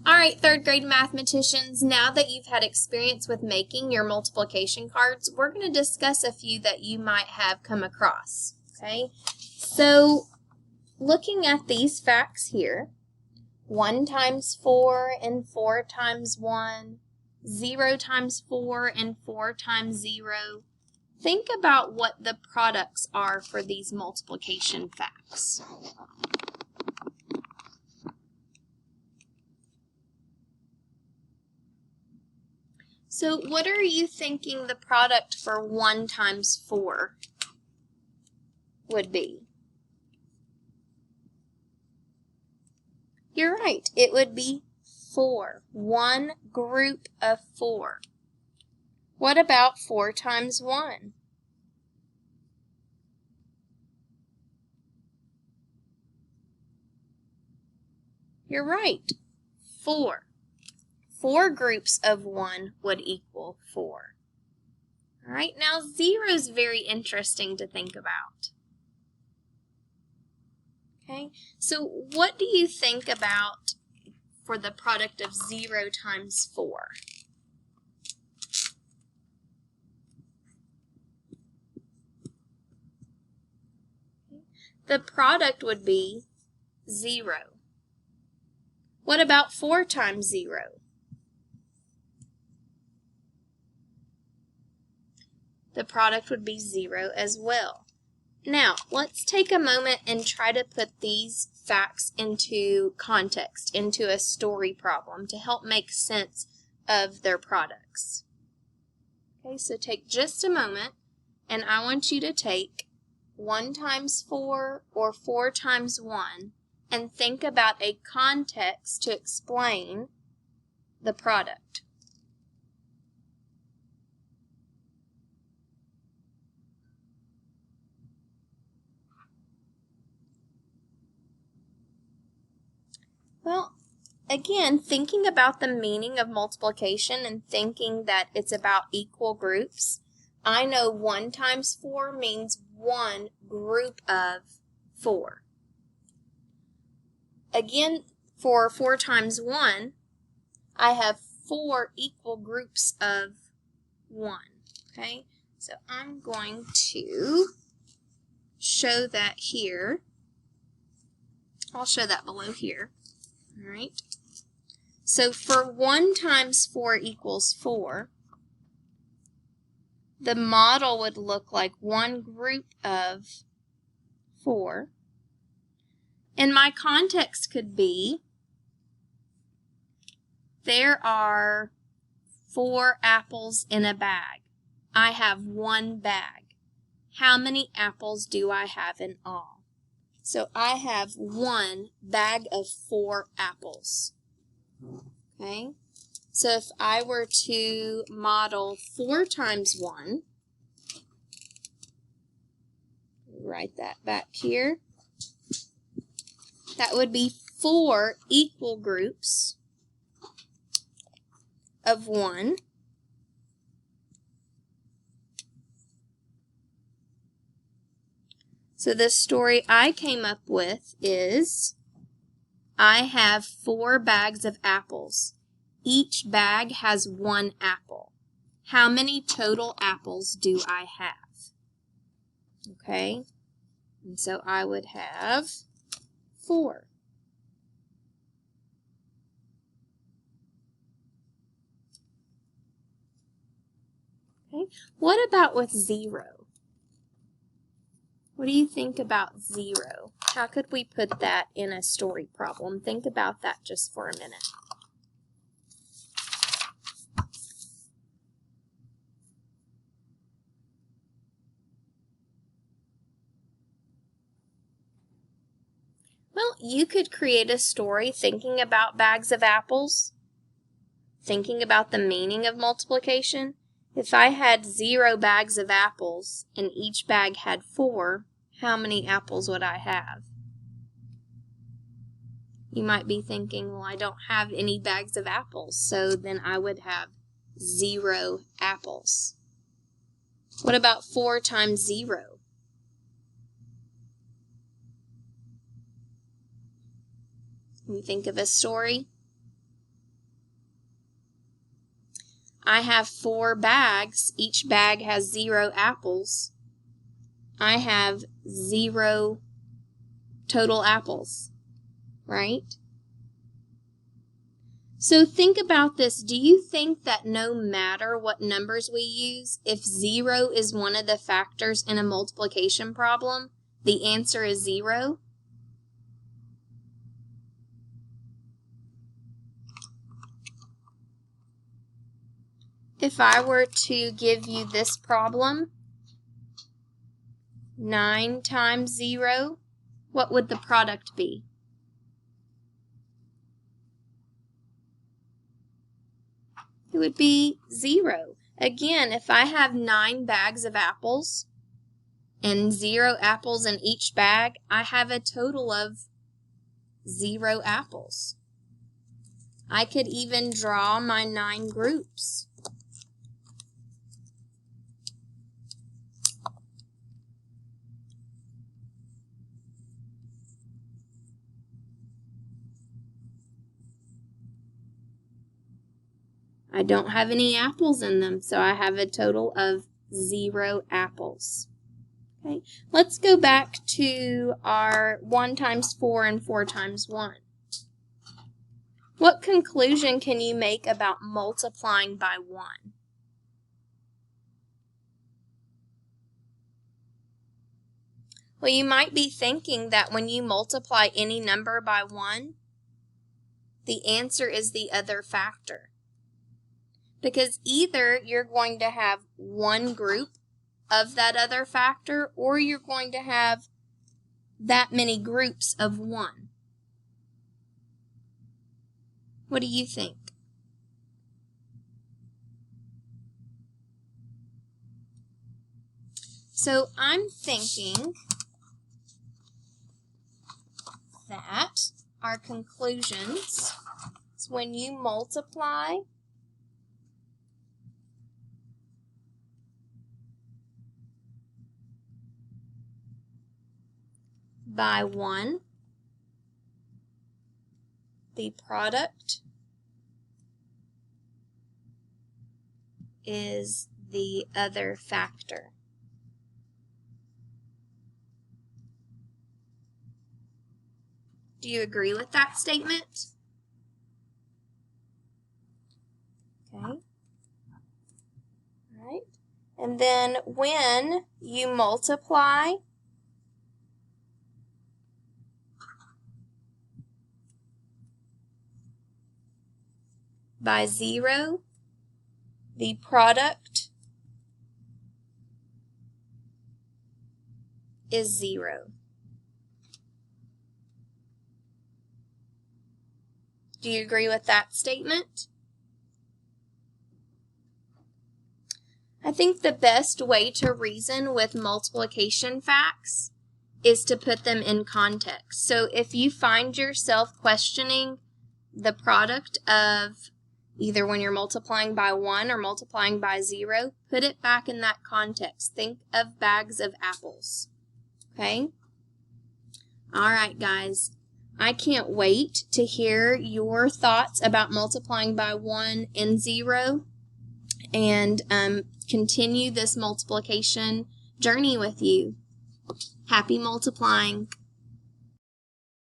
All right, third grade mathematicians, now that you've had experience with making your multiplication cards, we're going to discuss a few that you might have come across, okay? So, looking at these facts here, 1 times 4 and 4 times 1, 0 times 4 and 4 times 0. Think about what the products are for these multiplication facts. So what are you thinking the product for 1 times 4 would be? You're right, it would be 4. One group of 4. What about 4 times 1? You're right, 4. 4 groups of 1 would equal 4. All right, now 0 is very interesting to think about. Okay, so what do you think about for the product of 0 times 4? The product would be 0. What about 4 times 0? The product would be 0 as well. Now, let's take a moment and try to put these facts into context, into a story problem to help make sense of their products. Okay, so take just a moment, and I want you to take 1 times 4 or 4 times 1 and think about a context to explain the product. Well, again, thinking about the meaning of multiplication and thinking that it's about equal groups, I know 1 times 4 means 1 group of 4. Again, for 4 times 1, I have 4 equal groups of 1. Okay, so I'm going to show that here. I'll show that below here. All right. So for 1 times 4 equals 4, the model would look like 1 group of 4. And my context could be, there are 4 apples in a bag. I have 1 bag. How many apples do I have in all? So I have 1 bag of 4 apples. Okay? So if I were to model 4 times 1, write that back here, that would be 4 equal groups of 1. So the story I came up with is, I have 4 bags of apples. Each bag has 1 apple. How many total apples do I have? Okay, and so I would have 4. Okay, what about with 0? What do you think about 0? How could we put that in a story problem? Think about that just for a minute. Well, you could create a story thinking about bags of apples, thinking about the meaning of multiplication. If I had 0 bags of apples and each bag had 4, how many apples would I have? You might be thinking, well, I don't have any bags of apples, so then I would have 0 apples. What about 4 times 0? Can you think of a story? I have 4 bags. Each bag has 0 apples. I have 0 total apples, right? So think about this. Do you think that no matter what numbers we use, if 0 is one of the factors in a multiplication problem, the answer is 0? If I were to give you this problem, 9 times 0, what would the product be? It would be 0. Again, if I have 9 bags of apples and 0 apples in each bag, I have a total of 0 apples. I could even draw my 9 groups. I don't have any apples in them, so I have a total of 0 apples. Okay, let's go back to our 1 times 4 and 4 times 1. What conclusion can you make about multiplying by 1? Well, you might be thinking that when you multiply any number by 1, the answer is the other factor. Because either you're going to have one group of that other factor, or you're going to have that many groups of 1. What do you think? So I'm thinking that our conclusions is when you multiply by 1, the product is the other factor. Do you agree with that statement? Okay. All right. And then when you multiply by 0, the product is 0. Do you agree with that statement? I think the best way to reason with multiplication facts is to put them in context. So if you find yourself questioning the product of either when you're multiplying by 1 or multiplying by 0, put it back in that context. Think of bags of apples. Okay? All right, guys. I can't wait to hear your thoughts about multiplying by 1 and 0 and continue this multiplication journey with you. Happy multiplying!